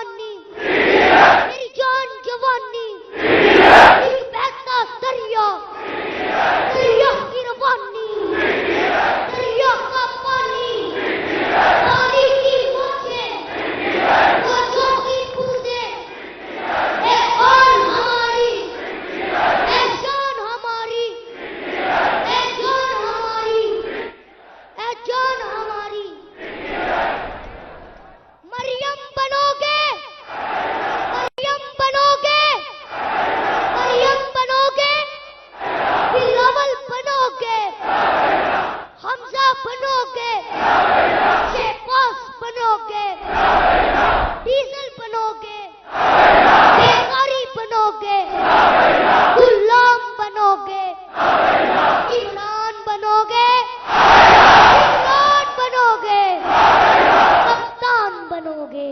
جوانی میری جان جوانی ایک بہتا دریا دریا کی روانی دریا کا پانی پانی کی موجیں موجوں کی بوندیں اے خان ہماری اے جان ہماری اے جان ہماری اے جان ہماری مریم بنو گے مریم بنو گے مریم بنو گے بلاول بنو گے حمزہ بنو گے شہباز بنو گے ڈیزل بنو گے بیکاری بنو گے غلام بنو گے عمران بنو گے عمران بنو گے کپتان بنو گے